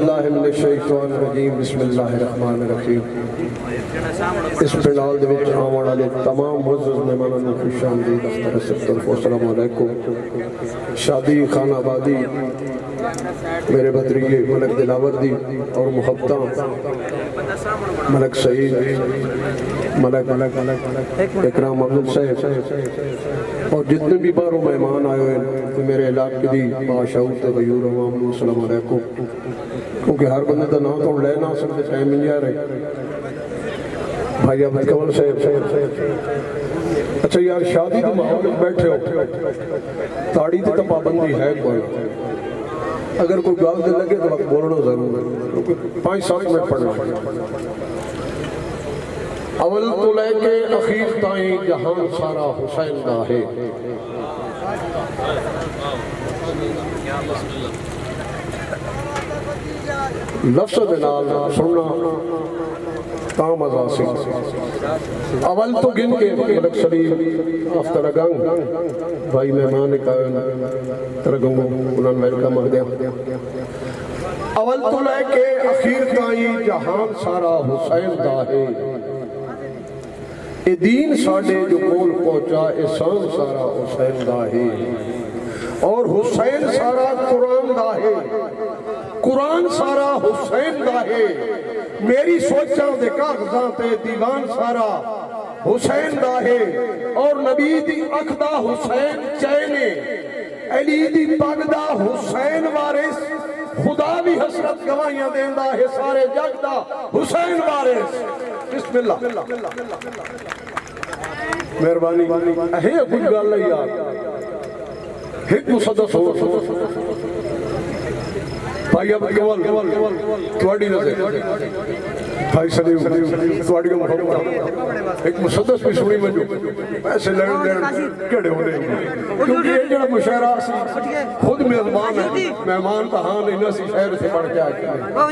باللہ من الشیطان الرجیم بسم اللہ الرحمن الرحیم اس پنڈال دے وچ آون والے تمام معزز مہمانوں نوں خوش آمدید اختر سے طرف السلام علیکم شادی خان آبادی میرے بدریے ملک دلاور دی اور محبتاں ملک سعید ملک اکرام عبد صاحب اور جتنے بھی باروں مہمان آئے ہوئے میرے علاقے دی باشعور تے غیور عوام نوں السلام علیکم کیونکہ ہر بندے دا نام تو لے نہ سکتے ٹائم نہیں جا رہے بھائی عبد کمل صاحب اچھا یار شادی کے ماحول میں بیٹھے ہو تاڑی تے تو پابندی ہے کوئی اگر کوئی گال دے لگے تو بولنا ضرور ہے کیونکہ 5-7 منٹ پڑھنا اول تو لے کے اخیر تائیں جہان سارا حسین دا ہے لفظ دلال سننا تام ازاسی اول تو گن کے ملک سلیم آفتر اگنگ بھائی مہمان کائن ترگنگو انہوں نے ویلکم آدیا اول تو لے کے اخیر تائیں جہان سارا حسین دا ہے اے دین ساڑے جو کول پہنچا احسان سارا حسین دا ہے اور حسین سارا قرآن دا ہے قرآن سارا حسین دا ہے میری سوچاں دے کاغذاں تے دیوان سارا حسین دا ہے اور نبی دی اکھ دا حسین چینے علی دی پگ دا حسین وارث خدا بھی حسرت گواہیاں دیندا ہے سارے جگ دا حسین وارث بسم اللہ مہربانی ہے کچھ گل نہیں یار ایک مصدس ہو بھائی عبد کمل تواڈی نظر بھائی سلیم تواڈی کو محبت ایک مصدس بھی سنی میں جو ایسے لڑ کیڑے ہونے کیونکہ یہ جڑا مشاعرہ سی خود میزبان ہے مہمان تہاں نہیں نہ سی شہر سے پڑھ کے آئے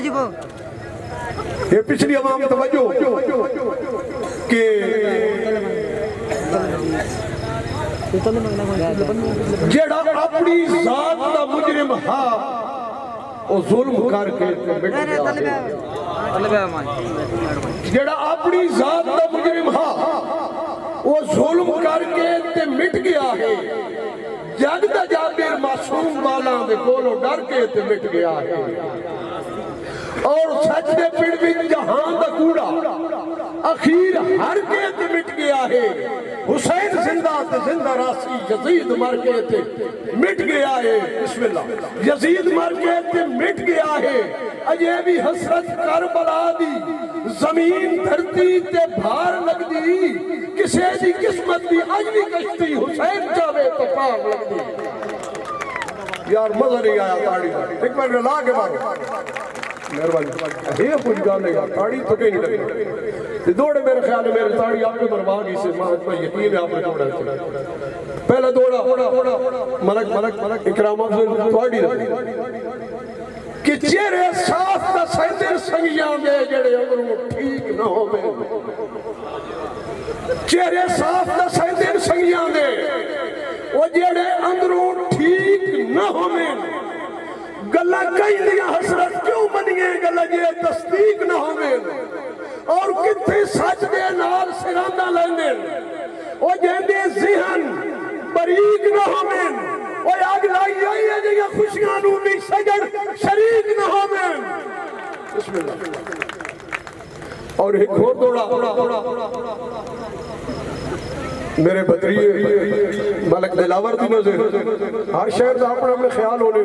یہ پچھلی عوام توجہ کہ جڑا اپنی ذات دا مجرم ہا او ظلم کر کے مٹ گیا جڑا اپنی ذات دا مجرم ہا او ظلم کر کے تے مٹ گیا ہے جگ دا جابر معصوم والا دے کولو ڈر کے تے مٹ گیا ہے اور سچ دے پڑ وچ جہان دا کوڑا اخیر ہر کے تے مٹ گیا ہے حسین زندہ تے زندہ راسی یزید مر کے تے مٹ گیا ہے بسم اللہ یزید مر کے تے مٹ گیا ہے اجے بھی حسرت کربلا دی زمین دھرتی تے بھار لگ دی کسے دی قسمت دی اج بھی کشتی حسین چاہے تو پار لگ دی یار مزہ نہیں آیا تاڑی ایک بار لا کے بار مہربانی ہے کچھ گال نہیں تاڑی تو کہیں نہیں لگی دوڑے میرے خیال ہے میرے تاڑی آپ کے برباگی سے میں یقین ہے آپ نے دوڑا ہے پہلا دوڑا ملک اکرام افضل تاڑی رہی کہ چہرے صاف دا سیدر سنگیاں دے جڑے اگر وہ ٹھیک نہ ہو میں چہرے صاف دا سیدر سنگیاں دے وہ جڑے اندروں ٹھیک نہ ہو میں گلہ کئی دیا حسرت کیوں بنیے گلہ یہ تصدیق نہ ہوئے اور کتنے سچ دے نال سرانہ لینے اور جہندے ذہن بریق نہ ہوئے اور آگ لائی آئی ہے جہاں خوشیاں نومی سجر شریک نہ ہوئے بسم اللہ اور ایک اور دوڑا میرے بدریے ملک دلاور دی نظر ہر شہر دا اپنے اپنے خیال ہونے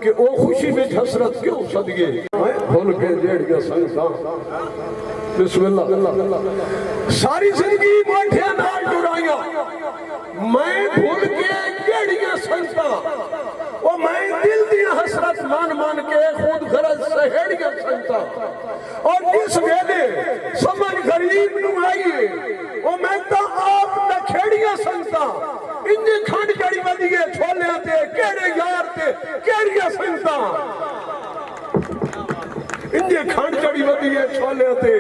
کہ او خوشی میں حسرت کیوں صدگے بھول کے جیڑ گیا سنسا بسم اللہ ساری زندگی بیٹھے نال ڈرائیاں میں بھول کے جیڑ گیا سنسا اور میں دل دیا حسرت مان کے خود غرض سہیڑ گیا سنسا اور جس ویلے سمجھ غریب نو آئیے اور میں تا آپ نہ کھیڑیاں سنتا انجے کھانڈ جڑی بدیے چھولے آتے کیڑے یار تے کیڑیاں سنتا انجے کھانڈ جڑی بدیے چھولے آتے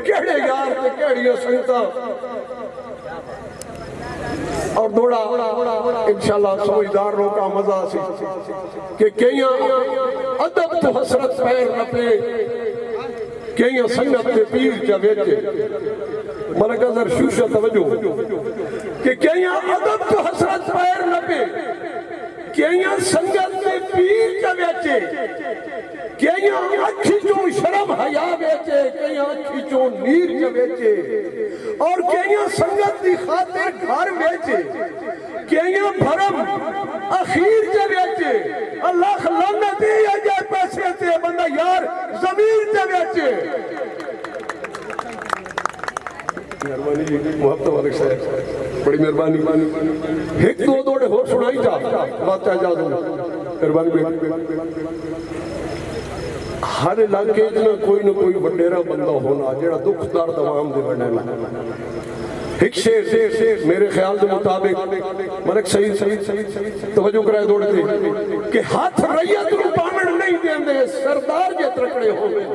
کیڑے یار تے کیڑیاں سنتا اور دوڑا انشاءاللہ سمجھدار لوگ کا مزہ سی کہ کئیاں ادب تو حسرت پیر نپے کئیاں سنگت کے پیر جا بیٹے ملک ازر شوشہ توجہ کہ کئیاں ادب تو حسرت پیر نپے کئیاں سنگت کے پیر جا بیٹے کئیاں اکھی چون شرم حیا بیٹے کئیاں اکھی چون نیر جا بیٹے اور کئیاں سنگت دی خاطر گھر بیٹے کئیاں بھرم اخیر جا بیٹے اللہ خلانہ دے یا جائے پیسے تے بندہ یار ضمیر جا بیٹے مہربانی جی محبت والک صاحب بڑی مہربانی ایک دو دوڑے ہو سنائی جا بات چاہ جا دوں مہربانی ہر علاقے میں کوئی نہ کوئی وڈیرا بندہ ہونا جڑا دکھ دار دوام دے بڑھنے لگا ایک شیر میرے خیال دے مطابق ملک سعید توجہ کرائے دوڑے تھے کہ ہاتھ ریت رو پامن نہیں دیں دے سردار جے ترکڑے ہو گئے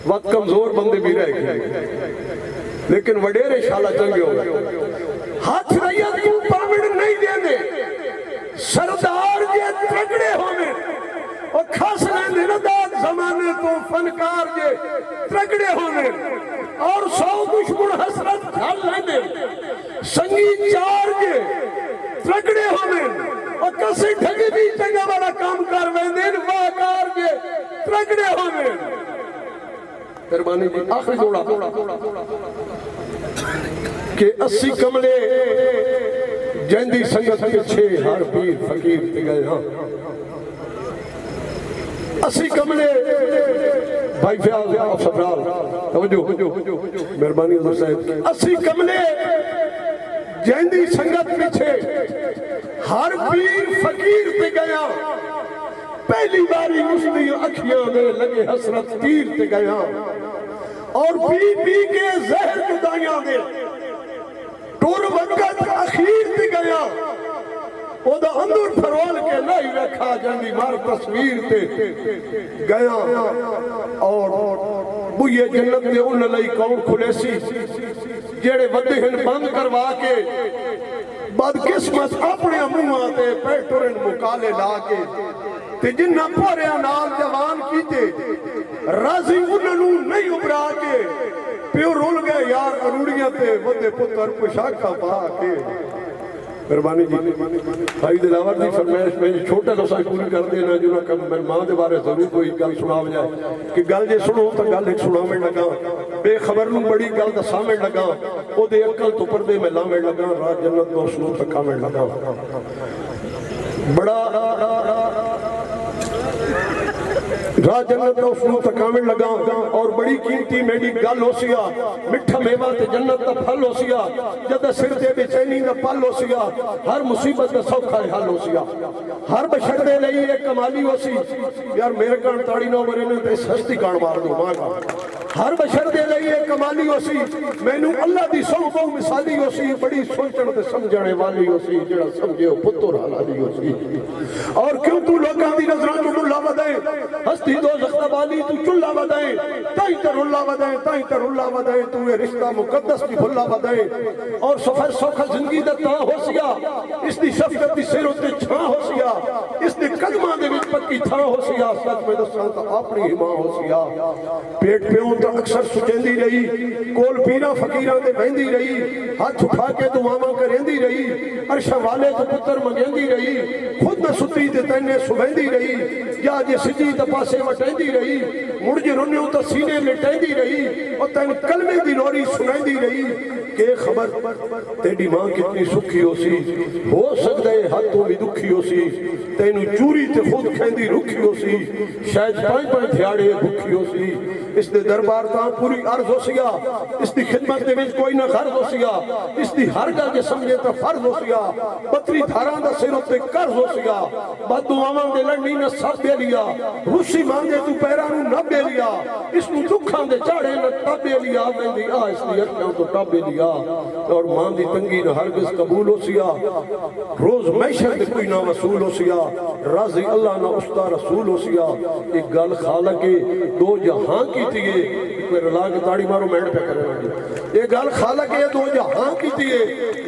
وقت کمزور بندے بھی رہ گئے لیکن وڈیرے شالہ چنگے ہو گئے ہاتھ ریت رو پامن نہیں دیں دے سردار جے ترکڑے ہو گئے اور خاص لیندے نداد زمانے تو فنکار جے ترکڑے ہونے اور 100 دشمن حسرت گھر لیندے سنگی چار جے ترکڑے ہونے اور کسی ڈھگی بھی چنگا والا کام کر ویندے واکار جے ترکڑے ہونے مہربانی جی آخری دوڑا کہ 80 کملے جیندی سنگت پیچھے ہر پیر فقیر تے گئے ہاں 80 کملے بھائی فیاض افسرال توجہ مہربانی حضور صاحب 80 کملے جیندی سنگت پیچھے ہر پیر فقیر تے گیا پہلی باری مسلی اکھیاں میں لگے حسرت تیر تے گیا اور پی کے زہر جدائیاں دے ٹور وقت اخیر تے گیا او دا اندر پھرول کے نہیں رکھا جاندی مار تصویر تے گیا اور بوئے جنت دے ان لئی کون کھلے سی جیڑے ودے ہن بند کروا کے بعد قسمت اپنے اموہ تے پیٹورن مکالے لا کے تے جنہ پورے نال جوان کیتے راضی انہوں نہیں ابرا کے پیو رول گئے یار اروڑیاں تے ودے پتر پشاکہ پا کے مہربانی جی بھائی دلاور دی فرمائش میں چھوٹا لو سائی پوری کر دینا جو نہ کم میں ماں دے بارے ضرور کوئی گل سنا جائے کہ گل جے سنو تو گل ایک سنا میں لگا بے خبر نوں بڑی گل دا سامنے لگا او دے عقل تو پردے میں لا میں لگا راہ جنت دو سنو تکا میں لگا بڑا راہ جنت دا سنو تکا میں لگا اور بڑی قیمتی میری گل ہو سیا مٹھا میوہ تے جنت دا پھل ہو سیا جدہ سر دے بے چینی دا پھل ہو سیا ہر مصیبت دا سوکھا حل ہو سیا ہر بشر دے لئی ایک کمالی ہو سی یار میرے کان تاڑی نو مرے نے تے سستی کان مار دو ماں کا ہر بشر دے لئی ایک کمالی ہو سی میں نو اللہ دی سو کو مثالی ہو سی بڑی سوچن تے سمجھانے والی ہو سی جڑا سمجھے ہو پتر حلالی ہو سی اور کیوں تو لوگاں دی نظران تو اللہ ودائے ہستی دو زختہ بالی تو چلا ودائے تائیں تر اللہ ودائے تائیں تر اللہ ودائے تو یہ رشتہ مقدس کی بھلا ودائے اور سفر سوکھا زندگی دا تاں ہو سیا اس دی شفقت دی سیروں تے چھاں ہو سیا اس دی قدمہ دے وچ پکی تھاں ہو سیا سچ میں دساں تا اپنی ہماں ہو سیا پیٹ پیوں تا اکثر سچیندی رہی کول پیرا فقیران دے بہندی رہی ہاتھ اٹھا کے دعاواں کریندی رہی عرشہ والے تو پتر منگیندی رہی خود نہ ستی تے تینے سبیندی رہی یا جے سجی تا پاسے وٹیندی رہی مرج رنیوں تا سینے لٹیندی رہی اور تین کلمے دی لوری سنائندی رہی کہ خبر تیری ماں کتنی سکھی ہو سی ہو سکتا ہے ہاتھوں بھی دکھی ہو سی تینو چوری تے خود کھیندی رکھی ہو سی شاید پائیں دھیاڑے بھکھی ہو سی اس دے دربار تاں پوری عرض ہو سیا اس دی خدمت دے وچ کوئی نہ غرض ہو سیا اس دی ہر گل کے سمجھے تا فرض ہو سیا پتری دھاراں دا سر تے قرض ہو سیا بد دعاواں دے لڑنی نہ سب دے لیا روسی مانگے تو پیراں نو نہ بے لیا اس نو دکھاں دے چاڑے نہ تابے لیا ویندی اس دی اکھاں تو تابے لیا اور ماں دی تنگی نہ ہرگز قبول ہو سیا روز معیشت دے کوئی نہ وصول ہو سیا راضی اللہ نہ استا رسول ہو سیا ایک گل خالق دو جہاں کی تھی ایک رلا کے تاڑی مارو مینڈ پہ کرے یہ گل خالق یہ دو جہاں کی تیئے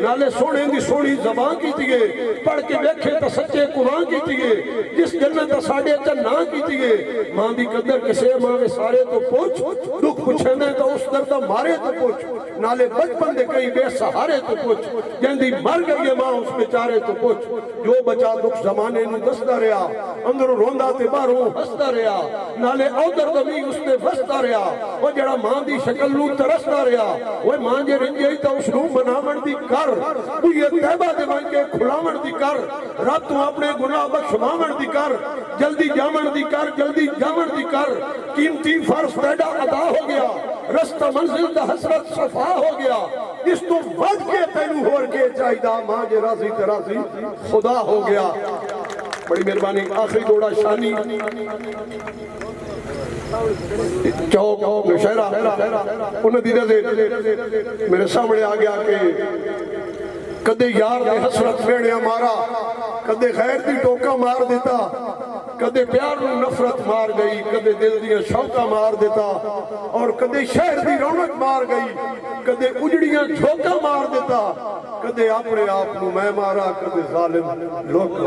نالے سونے دی سونی زبان کی تیئے پڑھ کے ویکھے تا سچے قرآن کی تیئے جس جنت ساڑے چنان کی تیئے ماں دی قدر کسے ماں میں سارے تو پوچھ دکھ پوچھنے تو اس دردہ مارے تو پوچھ نالے بچپن دے کئی بے سہارے تو پوچھ جن دی مر گئی ہے ماں اس بیچارے تو پوچھ جو بچا دکھ زمانے نو دستا رہا اندر روندا تے باہروں ہستا رہا نالے اودر دمی اس نے فستا رہا وہ جڑا ماں دی شکل نو ترستا رہا وہ ماں جے رنجے تا اس نو منامن دی کر تو یہ تیبہ دے بن کے کھلامن دی کر رب تو اپنے گناہ بخشمامن دی کر جلدی جامن دی کر جلدی جامن دی کر قیمتی فرض پیدا ادا ہو گیا رستہ منزل دا حسرت صفا ہو گیا اس تو ود کے تینو ہور کے چاہیدہ ماں جے راضی تراضی خدا ہو گیا بڑی مہربانی آخری دوڑا شانی چوک نشہرہ انہیں دیدہ دے میرے سامنے آگیا کہ کدے یار دے حسرت میڑیا مارا کدے خیر دی ٹوکا مار دیتا کدے پیار نو نفرت مار گئی کدے دل دیا شوقہ مار دیتا اور کدے شہر دی رونق مار گئی کدے اجڑیاں جھوکا مار دیتا کدے اپنے آپ نو میں مارا کدے ظالم لوگ